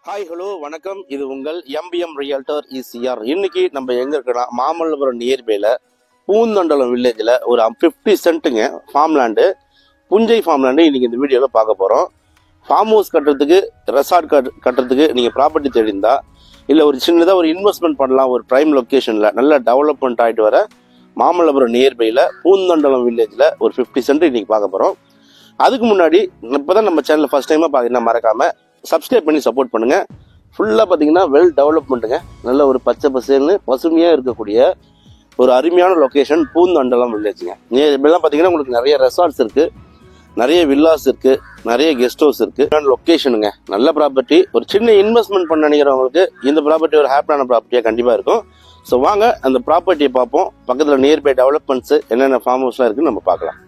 Hi hello வணக்கம். இது உங்கள் எம்பிஎம் ரியல்டர் ECR. இன்னைக்கு நம்ம எங்க இருக்கோம்னா மாமல்லபுரம் நியர்பைல பூந்தண்டலம் வில்லேஜில் ஒரு 50 சென்ட்டுங்க ஃபார்ம்லேண்டு, புஞ்சை ஃபார்ம்லேண்டு இன்னைக்கு இந்த வீடியோவில் பார்க்க போகிறோம். ஃபார்ம் ஹவுஸ் கட்டுறதுக்கு, ரெசார்ட் கட்டுறதுக்கு நீங்கள் ப்ராப்பர்ட்டி தெரிந்தா இல்லை ஒரு சின்னதாக ஒரு இன்வெஸ்ட்மெண்ட் பண்ணலாம். ஒரு ப்ரைம் லொக்கேஷனில் நல்ல டெவலப்மெண்ட் ஆகிட்டு வர மாமல்லபுரம் நியர்பையில் பூந்தண்டலம் வில்லேஜில் ஒரு 50 சென்ட் இன்னைக்கு பார்க்க போகிறோம். அதுக்கு முன்னாடி இப்போ தான் நம்ம சேனலில் ஃபஸ்ட் டைமாக பார்த்தீங்கன்னா மறக்காமல் சப்ஸ்கிரைப் பண்ணி சப்போர்ட் பண்ணுங்க. ஃபுல்லாக பார்த்தீங்கன்னா வெல் டெவலப்மெண்ட்டுங்க. நல்ல ஒரு பச்சை பசேல்னு பசுமையாக இருக்கக்கூடிய ஒரு அருமையான லொக்கேஷன் பூந்தண்டலம் வில்லேஜுங்க. இப்படிலாம் பார்த்தீங்கன்னா உங்களுக்கு நிறைய ரெசார்ட்ஸ் இருக்குது, நிறைய வில்லாஸ் இருக்குது, நிறைய கெஸ்ட் ஹவுஸ் இருக்குது. லொக்கேஷனுங்க, நல்ல ப்ராப்பர்ட்டி. ஒரு சின்ன இன்வெஸ்ட்மெண்ட் பண்ண நினைக்கிறவங்களுக்கு இந்த ப்ராப்பர்ட்டி ஒரு ஹாப்பியான ப்ராப்பர்ட்டியாக கண்டிப்பாக இருக்கும். ஸோ வாங்க அந்த ப்ராப்பர்ட்டியை பார்ப்போம். பக்கத்தில் நியர்பை டெவலப்மெண்ட்ஸு என்னென்ன ஃபார்ம் ஹவுஸ்லாம் இருக்குன்னு நம்ம பார்க்கலாம்.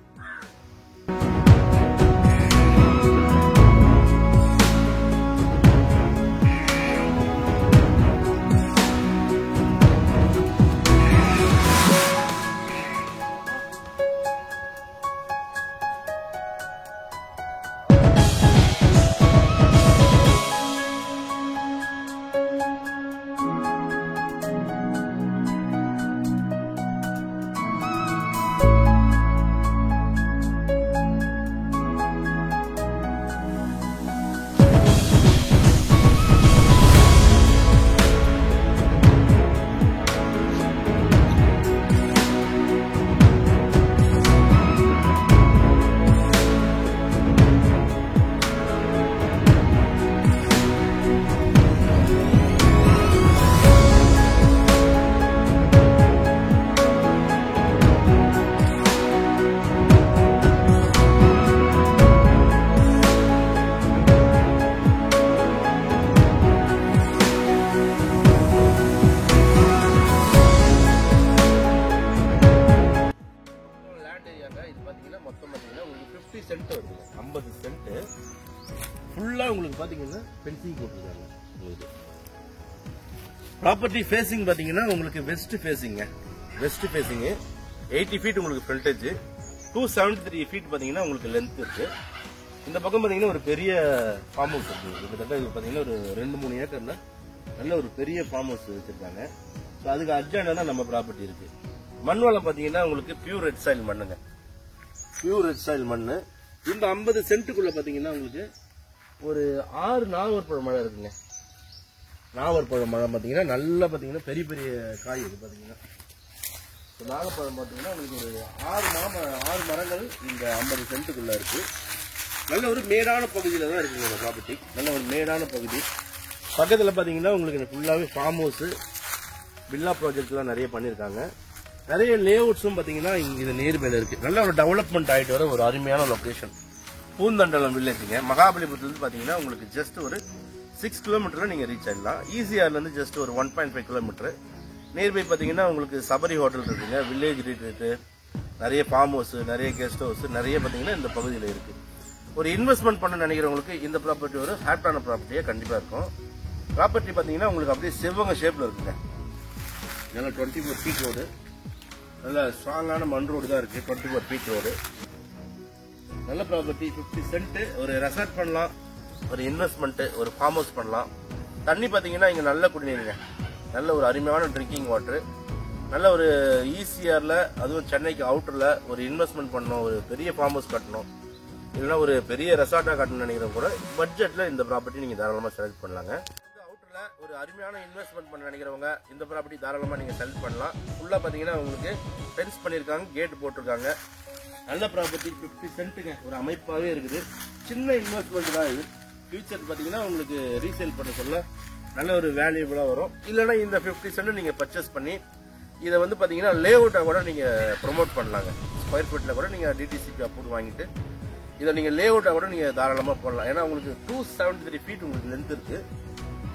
சென்ட் வருது, 50 சென்ட் ஃபுல்லா உங்களுக்கு பாத்தீங்கன்னா ஃபென்சிங் போட்டுருக்காங்க. உங்களுக்கு ப்ராப்பர்ட்டி ஃபேசிங் பாத்தீங்கன்னா உங்களுக்கு வெஸ்ட் ஃபேசிங்க. வெஸ்ட் ஃபேசிங் 80 ஃபீட் உங்களுக்கு ஃப்ரண்டேஜ், 273 ஃபீட் பாத்தீங்கன்னா உங்களுக்கு லென்த் இருக்கு. இந்த பக்கம் பாத்தீங்கன்னா ஒரு பெரிய ஃபார்ம் ஹவுஸ் இருக்கு. கிட்டத்தட்ட இது பாத்தீங்கன்னா ஒரு 2-3 ஏக்கர்ல நல்ல ஒரு பெரிய ஃபார்ம் ஹவுஸ் வச்சிருக்காங்க. ஸோ அதுக்கு அட்ஜானா நம்ம ப்ராப்பர்ட்டி இருக்கு. மண் வளம் பாத்தீங்கன்னா உங்களுக்கு பியூர் ரெட் சாயில் மண்ணுங்க, பியூர் ரெட் சாயில் மண்ணு. இந்த 50 சென்ட்டுக்குள்ள பாத்தீங்கன்னா உங்களுக்கு ஒரு 6 நாவற்பழம் மழை இருக்குங்க. நாவற்பழம் மழை பாத்தீங்கன்னா நல்லா பாத்தீங்கன்னா பெரிய பெரிய காய் இது பாத்தீங்கன்னா. நாகப்பழம் பாத்தீங்கன்னா உங்களுக்கு ஒரு 6 மரங்கள் இந்த 50 சென்ட்டுக்குள்ள இருக்கு. நல்ல ஒரு மேடான பகுதியில தான் இருக்குங்க இந்த ப்ராப்பர்ட்டி. நல்ல ஒரு மேடான பகுதி. பக்கத்துல பாத்தீங்கன்னா உங்களுக்கு ஃபுல்லாவே ஃபார்ம் ஹவுஸ், வில்லா ப்ராஜெக்ட் எல்லாம் நிறைய பண்ணிருக்காங்க. நிறைய லேஅவுட்ஸும் பாத்தீங்கன்னா இது நியர்பைல இருக்கு. நல்ல ஒரு டெவலப்மெண்ட் ஆயிட்டு வர ஒரு அருமையான லொகேஷன் பூந்தண்டலம் வில்லேஜுங்க. மகாபலிபுரத்துல பாத்தீங்கன்னா உங்களுக்கு ஜஸ்ட் ஒரு 6 கிலோமீட்டர்ல நீங்க ரீச் ஆயிடலாம். ECRல இருந்து ஜஸ்ட் ஒரு 1.5 கிலோமீட்டர். நியர்பை பாத்தீங்கன்னா உங்களுக்கு சபரி ஹோட்டல் இருக்குங்க, வில்லேஜ் ரிட்ரீட், நிறைய ஃபார்ம் ஹவுஸ், நிறைய கெஸ்ட் ஹவுஸ் நிறைய பாத்தீங்கன்னா இந்த பகுதியில் இருக்கு. ஒரு இன்வெஸ்ட்மெண்ட் பண்ண நினைக்கிறவங்களுக்கு இந்த ப்ராப்பர்ட்டி ஒரு ஹாப்பியான ப்ராப்பர்ட்டியா கண்டிப்பா இருக்கும். ப்ராப்பர்ட்டி பாத்தீங்கன்னா உங்களுக்கு அப்படியே செவ்வக ஷேப்ல இருக்குங்க. நல்ல 24 ஃபீட் ரோடு, நல்ல ஸ்ட்ராங்கான மண் ரோடு தான் இருக்கு. 24 ஃபீட் ரோடு, நல்ல ப்ராப்பர்ட்டி. 50 சென்ட் ஒரு ரெசார்ட் பண்ணலாம், ஒரு இன்வெஸ்ட்மெண்ட், ஒரு ஃபார்ம் ஹவுஸ் பண்ணலாம். தண்ணி பாத்தீங்கன்னா இங்க நல்ல குடிநீருங்க, நல்ல ஒரு அருமையான ட்ரிங்கிங் வாட்டர். நல்ல ஒரு ECRல, அதுவும் சென்னைக்கு அவுட்டர்ல ஒரு இன்வெஸ்ட்மெண்ட் பண்ணணும், ஒரு பெரிய ஃபார்ம் ஹவுஸ் கட்டணும், இல்லைன்னா ஒரு பெரிய ரெசார்ட்டா கட்டணும்னு நினைக்கிறவங்க கூட பட்ஜெட்ல இந்த ப்ராப்பர்ட்டி நீங்க தாராளமா செலக்ட் பண்ணலாங்க. ஒரு அருமையான இன்வெஸ்ட்மெண்ட் பண்ண நினைக்கிறவங்க இந்த ப்ராப்பர்ட்டி தாராளமா நீங்க செலக்ட் பண்ணலாம். ஃபுல்லா பாத்தீங்கன்னா உங்களுக்கு ஃபென்ஸ் பண்ணிருக்காங்க, கேட் போட்டிருக்காங்க. நல்ல ப்ராப்பர்ட்டி 50 சென்ட்டுங்க, ஒரு அமைப்பாவே இருக்குது. சின்ன இன்வெஸ்ட்மெண்ட் தான் இது. ஃபியூச்சர் பாத்தீங்கன்னா உங்களுக்கு ரீசேல் பண்ண சொல்ல நல்ல ஒரு வேல்யூபிளா வரும். இல்லைன்னா இந்த 50 சென்ட் நீங்க பர்ச்சேஸ் பண்ணி இதை வந்து பாத்தீங்கன்னா லேஅவுட்டா கூட நீங்க ப்ரொமோட் பண்ணலாங்க. ஸ்கொயர் ஃபீட்ல கூட நீங்க DTCP அப்ரூவ் வாங்கிட்டு இதை நீங்க லேஅவுட்டா கூட நீங்க தாராளமா போடலாம். ஏன்னா உங்களுக்கு 273 ஃபீட் உங்களுக்கு லென்த் இருக்கு,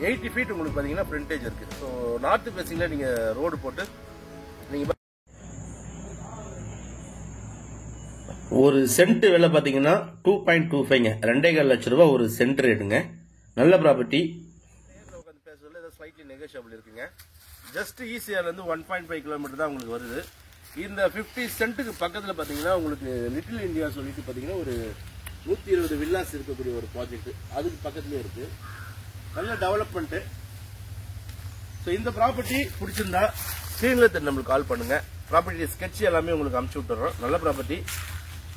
80 ஃபீட் உங்களுக்கு பாத்தீங்கன்னா ஃப்ரண்டேஜ் இருக்கு. ஸோ நார்த் ஃபேசிங்ல நீங்க ரோடு போட்டு நீங்க ஒரு சென்ட் விலை பாத்தீங்கன்னா 2.25ங்க, 2.25 லட்சம் ரூபாய் ஒரு சென்ட் ரேட்டுங்க. நல்ல ப்ராப்பர்ட்டி. பேசுறதுல ஸ்லைட்லி நெகோஷியபிள் இருக்குங்க. ஜஸ்ட் ECRல இருந்து 1.5 கிலோமீட்டர் தான் உங்களுக்கு வருது. இந்த 50 சென்ட்டுக்கு பக்கத்துல பாத்தீங்கன்னா உங்களுக்கு லிட்டில் இந்தியா சொல்லிட்டு பாத்தீங்கன்னா ஒரு 120 வில்லாஸ் இருக்கக்கூடிய ஒரு ப்ராஜெக்ட் அதுக்கு பக்கத்துலயே இருக்கு. நல்ல டெவலப்மெண்ட். இந்த ப்ராப்பர்ட்டி பிடிச்சிருந்தா ஸ்கிரீன்ல நம்மளுக்கு கால் பண்ணுங்க. ப்ராப்பர்ட்டி ஸ்கெட்ச் எல்லாமே உங்களுக்கு அனுப்பிச்சு விட்டுறோம். நல்ல ப்ராப்பர்ட்டி.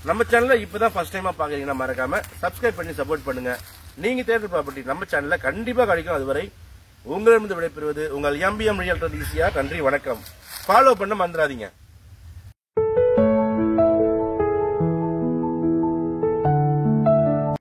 நம்ம சேனல்ல இப்பதான் ஃபர்ஸ்ட் டைமா பாக்குறீங்கன்னா மறக்காம சப்ஸ்கிரைப் பண்ணி சப்போர்ட் பண்ணுங்க. நீங்க தேடுற ப்ராப்பர்ட்டி நம்ம சேனல்ல கண்டிப்பா கிடைக்கும். அதுவரை உங்களிடமிருந்து விடைபெறுவது உங்கள் MBM ரியல்டர் ஈஸியா. நன்றி, வணக்கம். ஃபாலோ பண்ண மறந்துடாதீங்க.